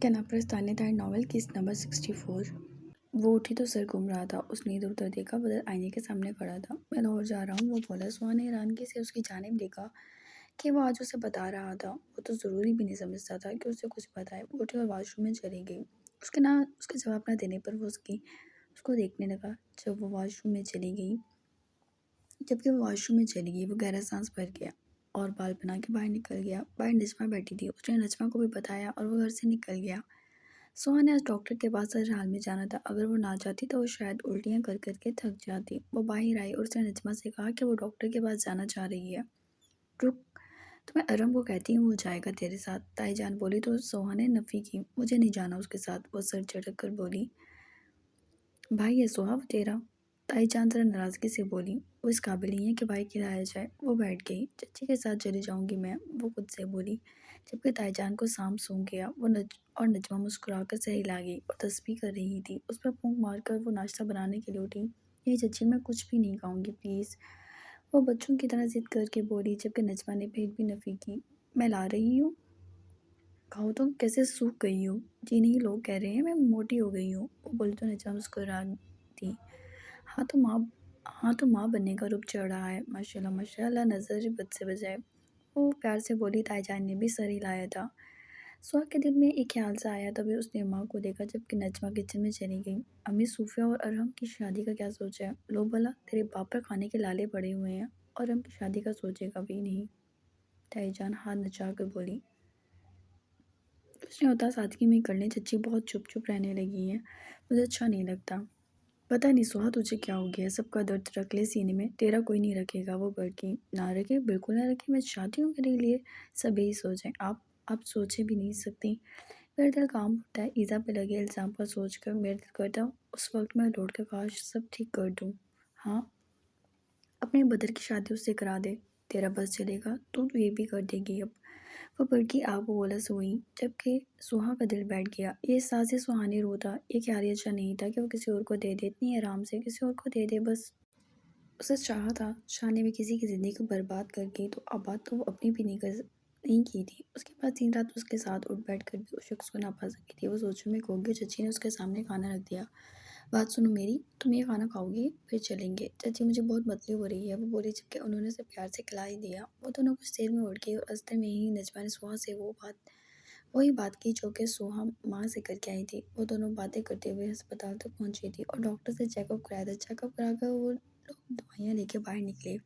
कनापरस्तानी दार novel case number 64। वो उठी तो सर घूम रहा था। उसने इधर उधर देखा, बदर आईने के सामने खड़ा था। मैं लाहौर जा रहा हूँ, वो बोला। सुहा ने हैरानगी से उसकी जानिब देखा कि वो आज उसे बता रहा था। वो तो ज़रूरी भी नहीं समझता था कि उसे कुछ बताए। वो उठी और वाशरूम में चली गई। उसके जवाब ना देने पर वो उसको देखने लगा। जबकि वो वॉशरूम में चली गई, वो गहरा सांस भर गया और बाल बना के बाहर निकल गया। बाहर नजमा बैठी थी। उसने नजमा को भी बताया और वो घर से निकल गया। सुहा ने आज डॉक्टर के पास हर हाल में जाना था। अगर वो ना जाती तो वो शायद उल्टियाँ कर करके थक जाती। वो बाहर आई और उसने नजमा से कहा कि वो डॉक्टर के पास जाना चाह रही है। रुक, तो मैं अरम को कहती हूँ, वो जाएगा तेरे साथ। ताई जान बोली तो सुहा ने नफ़ी की। मुझे नहीं जाना उसके साथ। वो सर झटक कर बोली। भाई है सुहा वो तेरा। ताई जान जरा नाराज़गी से बोली। वो इस काबिल नहीं है कि भाई खिलाया जाए। वो बैठ गई। चच्ची के साथ चली जाऊंगी मैं, वो खुद से बोली। जबकि ताई जान को सांप सूंघ गया। और नजमा मुस्कुरा कर सही ला गई और तस्बीह कर रही थी। उस पर फूंक मारकर वो नाश्ता बनाने के लिए उठी। नहीं चच्ची, मैं कुछ भी नहीं खाऊंगी प्लीज़, वो बच्चों की तरह जिद करके बोली। जबकि नजमा ने फिर भी नफ़ी की। मैं ला रही हूँ, खाओ। तुम कैसे सूख गई हो। जी नहीं, लोग कह रहे हैं मैं मोटी हो गई हूँ, वो बोली तो नजमा मुस्कुरा दी। हाँ तो माँ हाँ तो माँ बनने का रूप चढ़ रहा है। माशाल्लाह माशाल्लाह, नज़र बद से बजाए, वो प्यार से बोली। ताईजान ने भी सर हिलाया था। सुहा के दिल में एक ख्याल सा आया। तभी उसने माँ को देखा जबकि नजमा किचन में चली गई। अम्मी, सूफिया और अरहम की शादी का क्या सोचा है? लो भला, तेरे बाप पर खाने के लाले पड़े हुए हैं और अरहम की शादी का सोचेगा भी नहीं। ताईजान हाथ नचा कर बोली। कुछ नहीं होता, सादगी में कर लें। चच्ची बहुत चुप चुप रहने लगी है, मुझे अच्छा नहीं लगता। पता नहीं सुहा, तुझे क्या हो गया? सबका दर्द रख ले सीने में, तेरा कोई नहीं रखेगा। वो भड़की। ना रखे, बिल्कुल ना रखे। मैं चाहती हूँ मेरे लिए सब यही सो जाए। आप सोचे भी नहीं सकती। मेरा दिल काम उठता है ईज़ा पे लगे इल्ज़ाम पर सोच कर। मेरा दिल करता उस वक्त मैं लौट कर काश सब ठीक कर दूँ। हाँ, अपने बदर की शादी उससे करा दे। तेरा बस चलेगा तो ये भी कर देगी अब। वो भड़की आग बोला सोई। जबकि सुहा का दिल बैठ गया। ये एहसास से सुहानी रोता। ये ख्याल अच्छा नहीं था कि वो किसी और को दे दे, इतनी आराम से किसी और को दे दे। बस उसे चाहा था। शाह ने भी किसी की ज़िंदगी को बर्बाद कर की तो अब बात तो वो अपनी भी नहीं की थी। उसके बाद 3 रात उसके साथ उठ बैठ कर भी उस शख्स को ना पा सकी थी। वो सोचने में खो गई। चची ने उसके सामने खाना रख दिया। बात सुनो मेरी, तुम ये खाना खाओगी फिर चलेंगे। चाची, मुझे बहुत मतली हो रही है, वो बोली। जबकि उन्होंने उसे प्यार से खिला ही दिया। वो दोनों कुछ देर में उठ गए और रास्ते में ही नजमा ने सुहा से वही बात की जो कि सुहा माँ से करके आई थी। वो दोनों बातें करते हुए अस्पताल तक पहुंची थी और डॉक्टर से चेकअप कराया था। चेकअप करा कर वो लोग दवाइयाँ लेके बाहर निकले।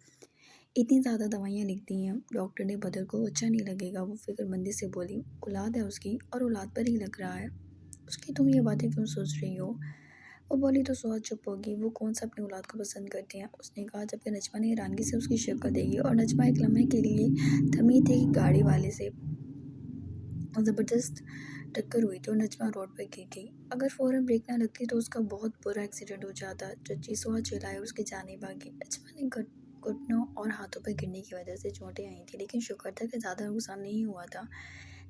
इतनी ज़्यादा दवाइयाँ लिख दी हैं डॉक्टर ने, बदर को अच्छा नहीं लगेगा। वो फिक्रमंदी से बोली। औलाद है उसकी और औलाद पर ही लग रहा है उसकी, तुम ये बातें क्यों सोच रही हो? वो बोली तो सुहा चुप होगी। वो कौन सा अपनी औलाद को पसंद करते हैं, उसने कहा। जबकि नजमा ने हैरानगी से उसकी शक्ल देखी और नजमा एक लम्हे के लिए थमी थी कि गाड़ी वाले से ज़बरदस्त टक्कर हुई तो नजमा रोड पर गिर गई। अगर फ़ौरन ब्रेक ना लगती तो उसका बहुत बुरा एक्सीडेंट हो जाता। चच्ची सुहा चिल्लाए और उसकी जाने भागी। नजमा ने घुटनों और हाथों पर गिरने की वजह से चोटें आई थी, लेकिन शुक्र था कि ज़्यादा नुकसान नहीं हुआ था।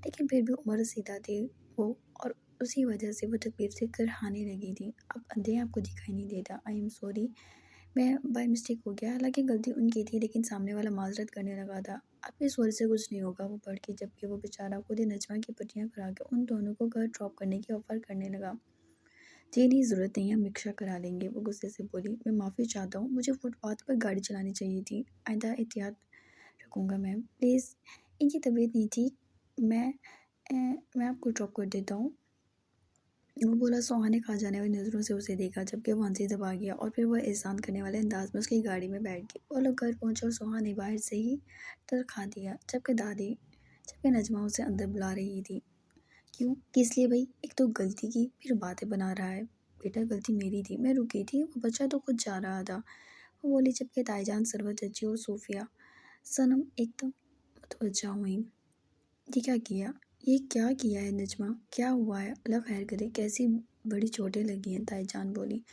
लेकिन फिर भी उम्र सीधा थी वो, और उसी वजह से वो तकलीफ से करहाने लगी थी। अब अंधे आपको दिखाई नहीं देता। आई एम सॉरी, मैं बाय मिस्टेक हो गया। हालांकि गलती उनकी थी, लेकिन सामने वाला माजरत करने लगा था। अपनी सॉरी से कुछ नहीं होगा, वो भड़की। जबकि वो बेचारा खुद ही नजमा की पट्टियाँ करा के उन दोनों को घर ड्रॉप करने की ऑफ़र करने लगा। जी नहीं, ज़रूरत नहीं है, हम रिक्शा करा लेंगे, वो गुस्से से बोली। मैं माफ़ी चाहता हूँ, मुझे फुटपाथ पर गाड़ी चलानी चाहिए थी। आइंदा एहतियात रखूँगा मैम, प्लीज़। इनकी तबीयत नहीं थी, मैं मैं आपको ड्रॉप कर देता हूँ, वो बोला। सुहा ने खा जाने वाली नज़रों से उसे देखा जबकि वो हंसी दबा गया और फिर वह एहसान करने वाले अंदाज में उसकी गाड़ी में बैठ गई। वो लोग घर पहुंचे और सुहा ने बाहर से ही तर खा दिया। जबकि नजमा उसे अंदर बुला रही थी। क्यों, किस लिए भाई? एक तो गलती की, फिर बातें बना रहा है। बेटा, गलती मेरी थी, मैं रुकी थी, वो बच्चा तो खुद जा रहा था, वो बोली। जबकि ताईजान, सरवत, चच्ची और सूफिया सनम एकदम मुतवज्जा हुई। ये क्या किया है नजमा? क्या हुआ है? अल्लाह खैर करे, कैसी बड़ी चोटें लगी हैं? ताईजान बोली।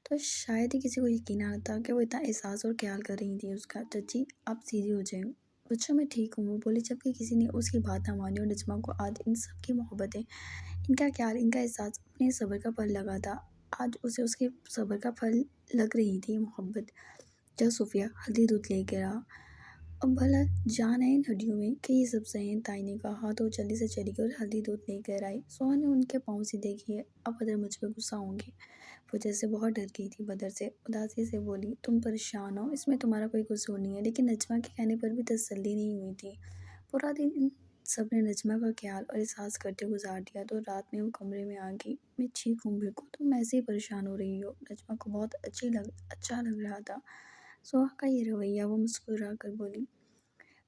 तो शायद ही किसी को यकीन आ था कि वो इतना एहसास और ख्याल कर रही थी उसका। चच्ची, आप सीधी हो जाए। बच्चा, मैं ठीक हूँ, वो बोली। जबकि किसी ने उसकी बात ना मानी और नजमा को आज इन सब की मोहब्बतें, इनका ख्याल, इनका एहसास अपने सब्र का फल लगा था। आज उसे उसके सब्र का फल लग रही थी मोहब्बत। जा सूफिया, हल्दी दूध लेके आ। अब भला जान है इन हड्डियों में कि ये सब सही है, ताई ने कहा। तो जल्दी से चली गई और हल्दी दूध लेकर आई। सोहा ने उनके पाँव से देखी है, अब बदर मुझ पर गुस्सा होंगे। वो जैसे बहुत डर गई थी। बदर से उदासी से बोली, तुम परेशान हो, इसमें तुम्हारा कोई कसूर नहीं है। लेकिन नजमा के कहने पर भी तसल्ली नहीं हुई थी। पूरा दिन इन सब ने नजमा का ख्याल और एहसास करते गुजार दिया। तो रात में वो कमरे में आ गई। मैं चीखूं बिल्कुल, तुम ऐसे ही परेशान हो रही हो। नजमा को बहुत अच्छा लग रहा था सोहा का ये रवैया। वो मुस्कुरा कर बोली,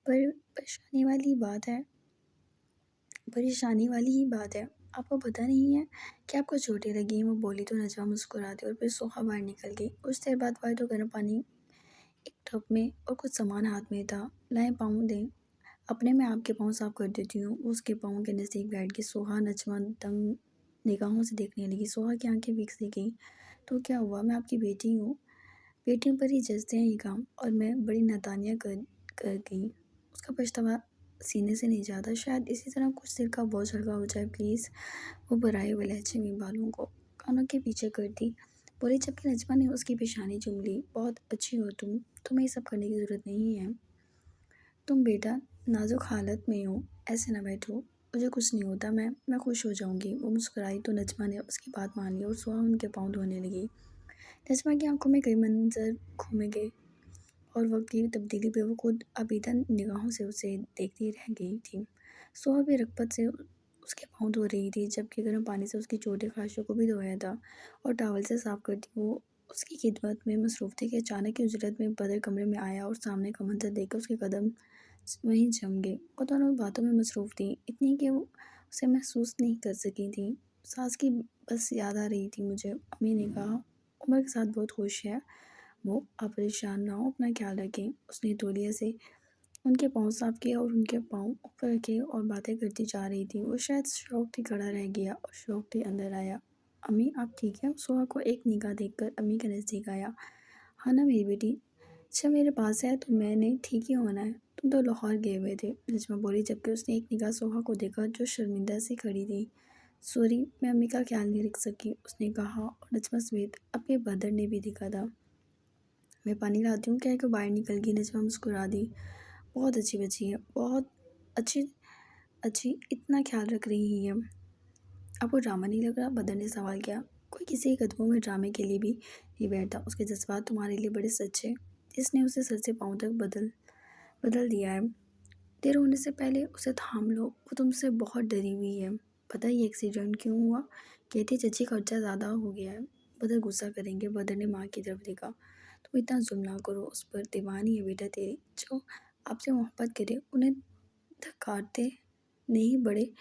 पर परेशानी वाली ही बात है। आपको पता नहीं है कि आपको चोटें लगी हैं। वो बोली तो नजमा मुस्कुराती और फिर सोहा बाहर निकल गई। कुछ देर बाद वाई तो गर्म पानी एक टब में और कुछ सामान हाथ में था। लाएं, पाँव दें, अपने मैं आपके पाँव साफ कर देती हूँ। वो उसके पाँव के नज़दीक बैठ गई। सोहा नजमा दंग निगाहों से देखने लगी। सोहा की आंखें भीग सी गई। तो क्या हुआ, मैं आपकी बेटी हूँ। बेटियों पर ही जचते हैं ये काम, और मैं बड़ी नादानियाँ कर कर गई। उसका पछतावा सीने से नहीं जाता। शायद इसी तरह कुछ दिल का बोझ हल्का हो जाए, प्लीज़। वो बुराई हुए लहजे में बालों को कानों के पीछे कर दी। बोली, जबकि नजमा ने उसकी पेशानी चूम ली। बहुत अच्छी हो तुम, तुम्हें ये सब करने की ज़रूरत नहीं है। तुम बेटा नाजुक हालत में हो, ऐसे ना बैठो। मुझे कुछ नहीं होता, मैं खुश हो जाऊंगी। वो मुस्कुराई तो नजमा ने उसकी बात मान ली और सुहा उनके पाँव धोने लगी। नजमा की आंखों में कई मंजर घूमे गए और वक्त की तब्दीली पे वो खुद अबीदन निगाहों से उसे देखती रह गई थी। सुहा भी रगबत से उसके पाँव धो रही थी, जबकि गर्म पानी से उसकी छोटे खाशों को भी धोया था और टॉवल से साफ करती। वो उसकी खिदमत में मसरूफ़ थी कि अचानक की उजरत में बदर कमरे में आया और सामने का मंजर देखकर उसके कदम वहीं जम गए। वो दोनों बातों में मसरूफ़ थी, इतनी कि वो उसे महसूस नहीं कर सकी थी। सास की बस याद आ रही थी मुझे। अम्मी ने कहा, उमर के साथ बहुत खुश है वो, आप परेशान ना हो, अपना ख्याल रखें। उसने तौलिया से उनके पाँव साफ किए और उनके पाँव ऊपर रखे और बातें करती जा रही थी। वो शायद शौक थी खड़ा रह गया और शौक थी अंदर आया। अम्मी आप ठीक है। सोहा को एक निगाह देखकर अम्मी के नज़दीक आया। हाँ ना मेरी बेटी, अच्छा मेरे पास है तो मैंने ठीक ही होना है। तुम तो लाहौर गए हुए थे, नजमा बोली, जबकि उसने एक निगाह सोहा को देखा जो शर्मिंदा सी खड़ी थी। सॉरी, मैं अम्मी का ख्याल नहीं रख सकी, उसने कहा। और नजमा समेत अपने बदर ने भी देखा था। मैं पानी लाती हूँ, कह के बाहर निकल गई। नजमा मुस्कुरा दी। बहुत अच्छी बच्ची है, बहुत अच्छी अच्छी, इतना ख्याल रख रही है। आपको ड्रामा नहीं लग रहा, बदर ने सवाल किया। कोई किसी के कदमों में ड्रामे के लिए भी नहीं बैठता। उसके जज्बात तुम्हारे लिए बड़े सच्चे। इसने उसे सर से पाँव तक बदल बदल दिया है। देर होने से पहले उसे थाम लो, वो तुमसे बहुत डरी हुई है। पता है ये एक्सीडेंट क्यों हुआ? कहती चची खर्चा ज़्यादा हो गया है। बदर गुस्सा करेंगे। बदर ने माँ की तरफ देखा। तुम इतना जुल्म ना करो उस पर, दीवानी है बेटा तेरी। जो आपसे मोहब्बत करे उन्हें धक्कारते नहीं, बड़े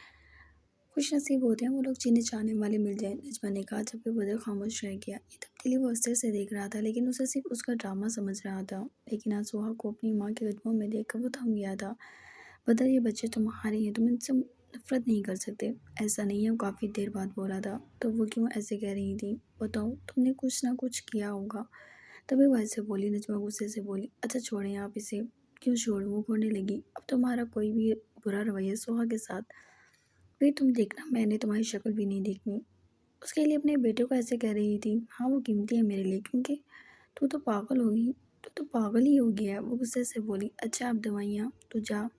खुश नसीब होते हैं वो लोग जिन्हें चाहने वाले मिल जाए, नजमा ने कहा, जबकि बदर खामोश रह गया। ये तब्दीली वो अस्तर से देख रहा था, लेकिन उसे सिर्फ उसका ड्रामा समझ रहा था। लेकिन आज सुहा को अपनी माँ के कदमों में देखकर वो थम गया था। बदर ये बच्चे तुम्हारे हैं, तुम इनसे नफरत नहीं कर सकते। ऐसा नहीं है, वो काफ़ी देर बाद बोला था। तो वो क्यों ऐसे कह रही थी? बताओ, तुमने कुछ ना कुछ किया होगा तभी वो ऐसे बोली। नजमा गुस्से से बोली, अच्छा छोड़ें आप इसे। क्यों छोड़ूं? वो बोलने लगी, अब तुम्हारा कोई भी बुरा रवैया सोहा के साथ, फिर तुम देखना मैंने तुम्हारी शक्ल भी नहीं देखनी। उसके लिए अपने बेटे को ऐसे कह रही थी। हाँ वो कीमती है मेरे लिए, क्योंकि तू तो पागल ही हो गया है। वो गुस्से से बोली, अच्छा अब दवाइयाँ तो जा,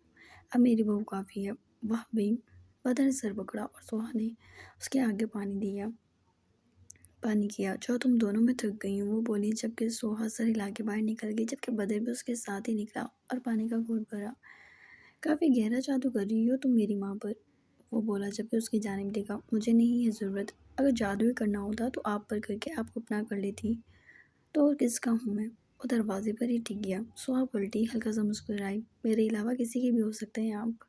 अब मेरी बहू काफ़ी है। वाह भाई। बदर ने सर पकड़ा और सोहा ने उसके आगे पानी किया। जो तुम दोनों में थक गई हूँ, वो बोली, जबकि सोहा सर हिला के बाहर निकल गई, जबकि बदर भी उसके साथ ही निकला और पानी का घूंट भरा। काफ़ी गहरा जादू कर रही हो तुम मेरी माँ पर, वो बोला, जबकि उसकी जानिब देखा। मुझे नहीं है ज़रूरत। अगर जादू ही करना होता तो आप पर करके आपको अपना कर लेती। तो और किसका हूँ मैं? वो दरवाजे पर ही टिक गया। सुहा पलटी, हल्का सा मुस्कुराई। मेरे अलावा किसी के भी हो सकते हैं आप।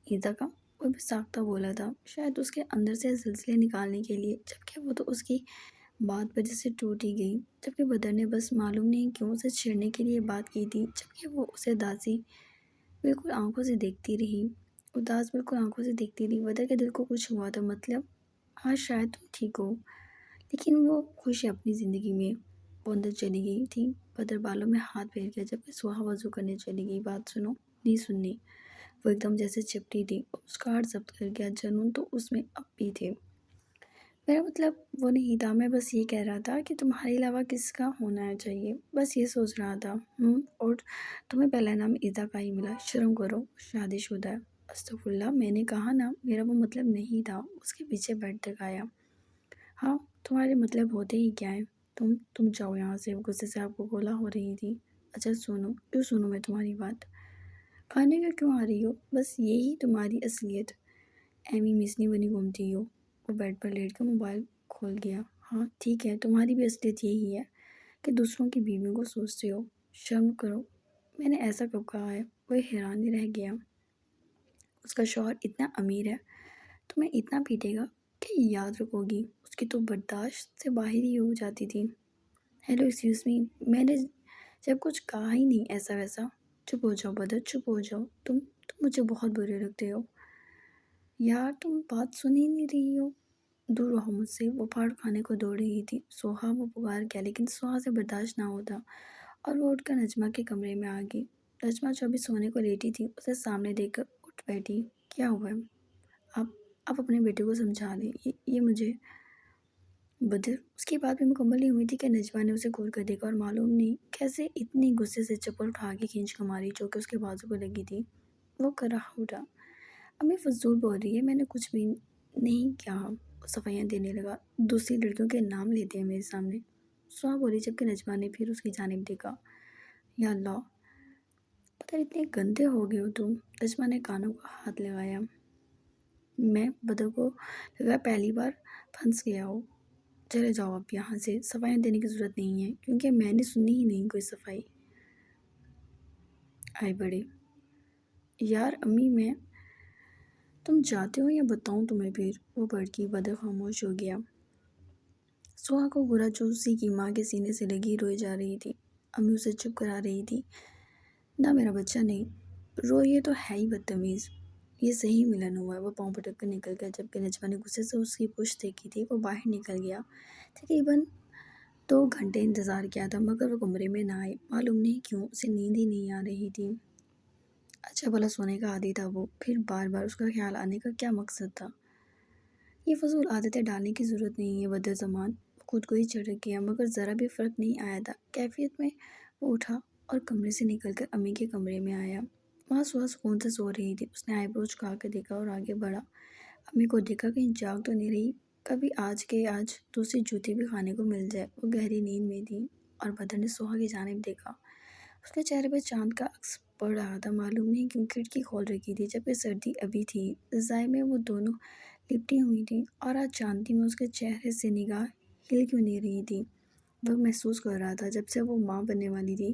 ईदा का वो भी साख्ता बोला था, शायद उसके अंदर से सिलसिले निकालने के लिए, जबकि वो तो उसकी बात वजह से टूट ही गई। जबकि बदर ने बस मालूम नहीं क्यों उसे छेड़ने के लिए बात की थी, जबकि वो उसे दासी बिल्कुल आंखों से देखती रही। उदास बिल्कुल आंखों से देखती रही। बदर के दिल को कुछ हुआ था, मतलब हाँ शायद तुम ठीक हो, लेकिन वो खुश है अपनी ज़िंदगी में। वो अंदर चली गई थी। बदर बालों में हाथ फेर गया, जबकि सुहा वजू करने चली गई। बात सुनो, नहीं सुननी। वो एकदम जैसे चिपटी थी। उसका हार्ट जब्त कर गया। जुनून तो उसमें अब भी थे। میرا مطلب وہ نہیں تھا، میں بس یہ کہہ رہا تھا کہ تمہارے علاوہ کس کا ہونا چاہیے، بس یہ سوچ رہا تھا۔ اور تمہیں پہلا نام ایدا کا ہی ملا، شرم کرو، شادی شدہ ہے۔ استغفراللہ، میں نے کہا نا میرا وہ مطلب نہیں تھا، اس کے پیچھے بیٹھ دکھایا۔ ہاں، تمہارے مطلب ہوتے ہی کیا ہیں؟ تم جاؤ یہاں سے، غصے سے آپ کو گولا ہو رہی تھی۔ اچھا سنو، کیوں سنوں میں تمہاری بات؟ کھانے کا کیوں آ رہی ہو؟ بس یہی تمہاری اصلیت، ایمی مسنی بنی گھومتی ہو۔ وہ بیڈ پر لیٹ کر موبائل کھول گیا۔ ہاں ٹھیک ہے، تمہاری بھی اصلیت یہی ہے کہ دوسروں کی بیویوں کو سوچتے ہو۔ شرم کرو، میں نے ایسا کب کہا ہے؟ وہ حیران ہی رہ گیا۔ اس کا شوہر اتنا امیر ہے، تمہیں اتنا پیٹے گا کہ یاد رکھو گی؟ اس کی تو برداشت سے باہر ہی ہو جاتی تھی۔ ہیلو ایکسکیوز می، میں نے جب کچھ کہا ہی نہیں ایسا ویسا۔ چپ ہو جاؤ بدر، چپ ہو جاؤ، تم مجھے بہت برے لگتے ہو یار، تم بات سن ہی نہیں رہی ہو۔ دور رہو مجھ سے۔ وہ پھاڑ کھانے کو دوڑ رہی تھی۔ سوہا، وہ پکار گیا لیکن سوہا سے برداشت نہ ہوتا اور وہ اٹھ کر نجمہ کے کمرے میں آ گئی۔ نجمہ جو ابھی سونے کو لیٹی تھی اسے سامنے دیکھ کر اٹھ بیٹھی۔ کیا ہوا ہے؟ آپ اپنے بیٹے کو سمجھا دیں، یہ مجھے بدر۔ اس کی بات بھی مکمل نہیں ہوئی تھی کہ نجمہ نے اسے گھور کر دیکھا اور معلوم نہیں کیسے اتنی غصے سے چپل اٹھا کے کھینچ کر ماری جو کہ اس کے بازو پر لگی تھی۔ وہ کر رہا اٹھا۔ امی فضول بول رہی ہے، میں نے کچھ بھی نہیں کیا۔ وہ صفائیاں دینے لگا۔ دوسری لڑکیوں کے نام لیتے ہیں میرے سامنے، سوہا بولی جبکہ نجمہ نے پھر اس کی جانب دیکھا۔ یا اللہ، پتہ اتنے گندے ہو گئے ہو تم۔ نجمہ نے کانوں کو ہاتھ لگایا۔ میں بدر کو لگا پہلی بار پھنس گیا ہو۔ چلے جاؤ اب یہاں سے، صفائیاں دینے کی ضرورت نہیں ہے کیونکہ میں نے سنی ہی نہیں کوئی صفائی۔ آئے بڑے یار امی، تم جاتے ہو یا بتاؤں تمہیں پھر؟ وہ بھڑکی۔ بدر خاموش ہو گیا۔ سوہا کو برا جو اسی کی ماں کے سینے سے لگی روئے جا رہی تھی۔ امی اسے چپ کرا رہی تھی۔ نہ میرا بچہ نہیں رو، یہ تو ہے ہی بدتمیز، یہ صحیح ملن ہوا ہے۔ وہ پاؤں پٹک کر نکل گیا جبکہ نجمہ نے غصے سے اس کی پشت دیکھی تھی۔ وہ باہر نکل گیا۔ تقریباً 2 گھنٹے انتظار کیا تھا مگر وہ کمرے میں نہ آئی۔ معلوم نہیں کیوں اسے نیند ہی نہیں آ رہی تھی۔ اچھا بھلا سونے کا عادی تھا وہ، پھر بار بار اس کا خیال آنے کا کیا مقصد تھا؟ یہ فضول عادتیں ڈالنے کی ضرورت نہیں ہے بدر زمان۔ وہ خود کو ہی جھڑک گیا مگر ذرا بھی فرق نہیں آیا تھا کیفیت میں۔ وہ اٹھا اور کمرے سے نکل کر امی کے کمرے میں آیا۔ وہاں سوہا سکون سے سو رہی تھی۔ اس نے آئی برو جھکا کر دیکھا اور آگے بڑھا۔ امی کو دیکھا کہیں جاگ تو نہیں رہی، کبھی آج کے آج دوسری جوتی بھی کھانے کو مل جائے۔ وہ گہری نیند میں تھی اور بدر نے سوہا کی جانب دیکھا۔ اس کے چہرے پر چاند کا عکس پڑ رہا تھا۔ معلوم نہیں کیوں کھڑکی کھول رکھی تھی جبکہ سردی ابھی تھی۔ رضائی میں وہ دونوں لپٹی ہوئی تھیں اور آج چاندنی میں اس کے چہرے سے نگاہ ہل کیوں نہیں رہی تھی۔ وہ محسوس کر رہا تھا جب سے وہ ماں بننے والی تھی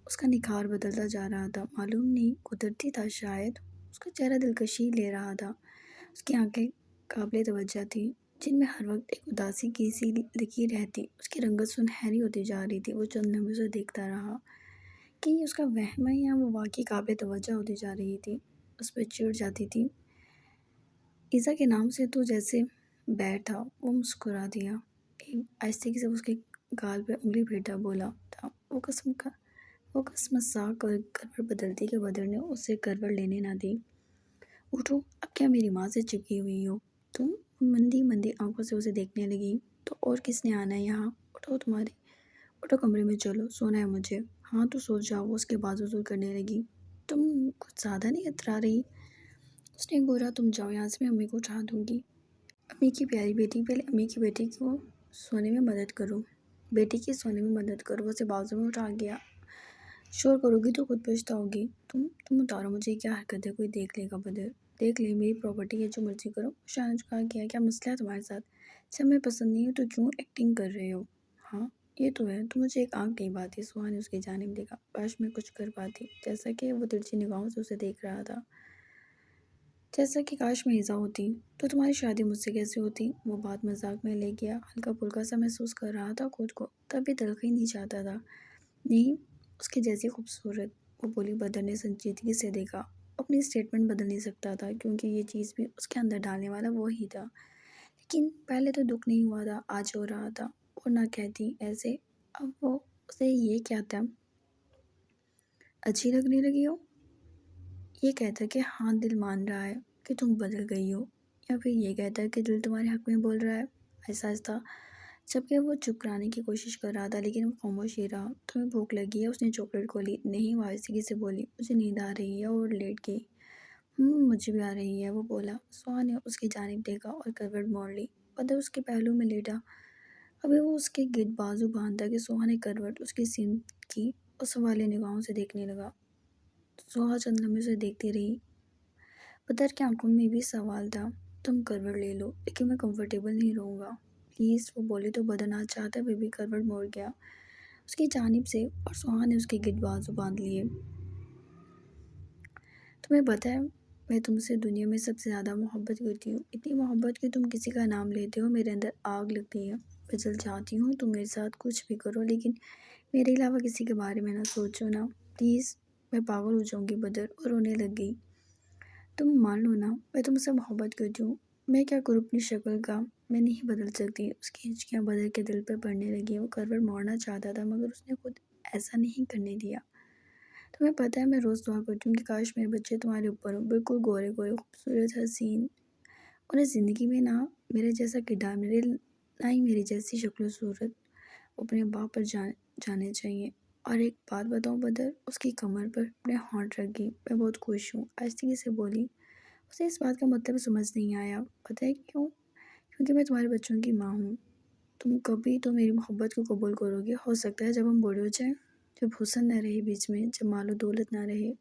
اس کا نکھار بدلتا جا رہا تھا۔ معلوم نہیں قدرتی تھا شاید۔ اس کا چہرہ دلکشی لے رہا تھا۔ اس کی آنکھیں قابل توجہ تھیں جن میں ہر وقت ایک اداسی کی سی لکیر رہتی۔ اس کی رنگت سنہری ہوتی جا رہی تھی۔ وہ چند لمحے اسے دیکھتا رہا کہ یہ اس کا وہم ہے یا وہ واقعی قابل توجہ ہوتی جا رہی تھی۔ اس پہ چڑ جاتی تھی۔ ایزا کے نام سے تو جیسے بیر تھا۔ وہ مسکرا دیا۔ آہستگی سے اس کے گال پہ انگلی پھیرتا بولا تھا۔ وہ کسمسا کر کروٹ بدلتی کہ بدر نے اسے کروٹ لینے نہ دی۔ اٹھو، اب کیا میری ماں سے چپکی ہوئی ہو تم؟ مندی مندی آنکھوں سے اسے دیکھنے لگی۔ تو اور کس نے آنا ہے یہاں؟ اٹھو کمرے میں چلو، سونا ہے مجھے۔ ہاں تو سو جاؤ۔ وہ اس کے بازو زور کرنے لگی۔ تم کچھ زیادہ نہیں اترا رہی؟ اس نے گورا۔ تم جاؤ یہاں سے، میں امی کو اٹھا دوں گی۔ امی کی پیاری بیٹی، پہلے امی کی بیٹی کو سونے میں مدد کرو۔ بیٹی کی سونے میں مدد کرو۔ وہ اسے بازو میں اٹھا گیا۔ شور کرو گی تو خود پچھتاؤ گی۔ تم اتارو مجھے، کیا حرکت ہے؟ کوئی دیکھ لے گا بدر۔ دیکھ لے، میری پراپرٹی ہے، جو مرضی کرو۔ شاہ نے کہا کیا مسئلہ ہے تمہارے ساتھ؟ جب میں پسند نہیں ہوں تو کیوں ایکٹنگ کر رہے ہو؟ ہاں یہ تو ہے، تو مجھے ایک آنکھ نہیں بات۔ سوہا نے اس کی جانب دیکھا۔ کاش میں کچھ کر پاتی، جیسا کہ وہ ترچھی نگاہوں سے اسے دیکھ رہا تھا۔ جیسا کہ کاش میں ایزا ہوتی تو تمہاری شادی مجھ سے کیسے ہوتی؟ وہ بات مذاق میں لے گیا۔ ہلکا پھلکا سا محسوس کر رہا تھا خود کو، تب بھی دل ہی نہیں چاہتا تھا۔ نہیں اس کے جیسی خوبصورت، وہ بولی۔ بدر نے سنجیدگی سے دیکھا۔ اپنی اسٹیٹمنٹ بدل نہیں سکتا تھا کیونکہ یہ چیز بھی اس کے اندر ڈالنے والا وہی تھا، لیکن پہلے تو دکھ نہیں ہوا تھا، آج ہو رہا تھا۔ اور نہ کہتی ایسے، اب وہ اسے یہ کیا تھا اچھی لگنے لگی ہو؟ یہ کہتا کہ ہاں دل مان رہا ہے کہ تم بدل گئی ہو۔ یا پھر یہ کہتا ہے کہ دل تمہارے حق میں بول رہا ہے آہستہ آہستہ، جبکہ وہ چپ کرانے کی کوشش کر رہا تھا لیکن وہ خاموش ہی رہا۔ تمہیں بھوک لگی ہے؟ اس نے چاکلیٹ کھولی۔ نہیں، وہ آہستگی سے بولی۔ مجھے نیند آ رہی ہے، اور لیٹ گئی۔ مجھے بھی آ رہی ہے، وہ بولا۔ سہا نے اس کی جانب دیکھا اور کروٹ موڑ لی۔ بدر اس کے پہلو میں لیٹا، ابھی وہ اس کے گرد بازو باندھا کہ سہا نے کروٹ اس کی سمت کی اور سوالیہ نگاہوں سے دیکھنے لگا۔ سہا چند لمحے اسے دیکھتی رہی۔ بدر کی آنکھوں میں بھی سوال تھا۔ تم کروٹ لے لو، لیکن میں کمفرٹیبل نہیں رہوں گا، پلیز، وہ بولی تو بدر نہ چاہتا ہوئے بھی کروٹ موڑ گیا اس کی جانب سے، اور سہا نے اس کے گرد بازو باندھ لیے۔ تمہیں پتہ ہے میں تم سے دنیا میں سب سے زیادہ محبت کرتی ہوں، اتنی محبت کہ تم کسی کا نام لیتے ہو میرے اندر آگ لگتی ہے، میں جل جاتی ہوں۔ تم میرے ساتھ کچھ بھی کرو لیکن میرے علاوہ کسی کے بارے میں نہ سوچو نا، پلیز، میں پاگل ہو جاؤں گی۔ بدر اور رونے لگ گئی۔ تم مان لو نا، میں تم سے محبت کرتی ہوں، میں کیا کروں اپنی شکل کا، میں نہیں بدل سکتی۔ اس کی ہچکیاں بدر کے دل پر پڑنے لگیں۔ وہ کروٹ موڑنا چاہتا تھا مگر اس نے خود ایسا نہیں کرنے دیا۔ تمہیں پتہ ہے میں روز دعا کرتی ہوں کہ کاش میرے بچے تمہارے اوپر ہوں، بالکل گورے گورے، خوبصورت، حسین، انہیں زندگی میں نہ میرے جیسا کردار ملے، نہ ہی میری جیسی شکل و صورت، وہ اپنے باپ پر جانے چاہیے۔ اور ایک بات بتاؤں بدر، اس کی کمر پر اپنے ہاتھ رکھ گئی۔ میں بہت خوش ہوں، آہستگی سے بولی۔ اسے اس بات کا مطلب سمجھ نہیں آیا۔ پتہ ہے کیوں؟ کیونکہ میں تمہارے بچوں کی ماں ہوں۔ تم کبھی تو میری محبت کو قبول کرو گے، ہو سکتا ہے جب ہم بوڑھے ہو جائیں، جب حسن نہ رہے بیچ میں، جب مال و دولت نہ رہے،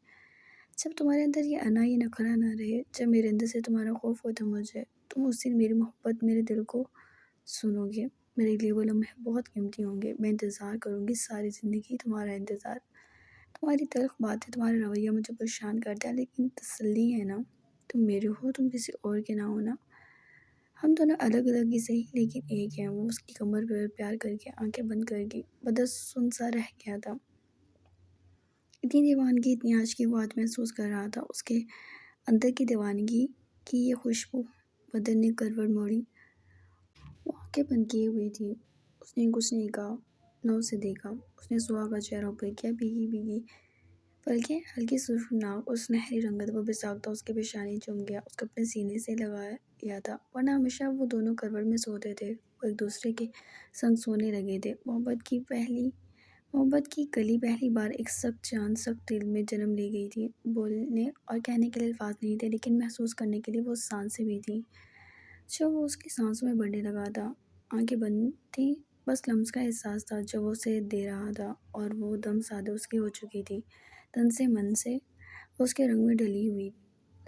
جب تمہارے اندر یہ انا، یہ نخرہ نہ رہے، جب میرے اندر سے تمہارا خوف ختم ہو جائے، تم اس دن میری محبت، میرے دل کو سنو گے۔ میرے لیے وہ لمحے بہت قیمتی ہوں گے، میں انتظار کروں گی ساری زندگی، تمہارا انتظار۔ تمہاری تلخ باتیں، تمہارا رویہ مجھے پریشان کرتا ہے، لیکن تسلی ہے نا، تم میرے ہو، تم کسی اور کے نہ ہونا۔ ہم دونوں الگ الگ ہی صحیح لیکن ایک ہیں۔ وہ اس کی کمر پر پیار کر کے آنکھیں بند کر گئی۔ بدر سن سا رہ گیا تھا۔ اتنی دیوانگی، اتنی عاشقی وہ آج محسوس کر رہا تھا، اس کے اندر کی دیوانگی کی یہ خوشبو۔ بدر نے کروٹ موڑی۔ وہ آنکھیں بند کیے ہوئی تھی، اس نے کچھ نہیں کہا، نہ اسے دیکھا۔ اس نے سہا کا چہرہ اوپر کیا، بھیگی بھیگی پلکیں، ہلکی سرخ ناک اور سنہری رنگت۔ وہ بساختہ اس کے پیشانی چوم گیا، اس کو اپنے سینے سے لگایا تھا، ورنہ ہمیشہ وہ دونوں کروٹ میں سوتے تھے، وہ ایک دوسرے کے سنگ سونے لگے تھے۔ محبت کی کلی پہلی بار ایک سخت جان، سخت دل میں جنم لے گئی تھی۔ بولنے اور کہنے کے لیے الفاظ نہیں تھے، لیکن محسوس کرنے کے لیے وہ سانسیں بھی تھیں، جو وہ اس کی سانسوں میں بڑھنے لگا تھا۔ آنکھیں بند تھیں، بس لمس کا احساس تھا جو وہ اسے دے رہا تھا، اور وہ دم سادہ اس کی ہو چکی تھی، تن سے من سے، وہ اس کے رنگ میں ڈلی ہوئی۔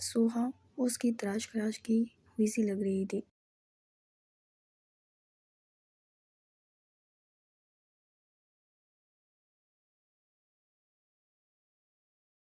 سہا وہ اس کی تراش خراش کی ہوئی سی لگ رہی تھی۔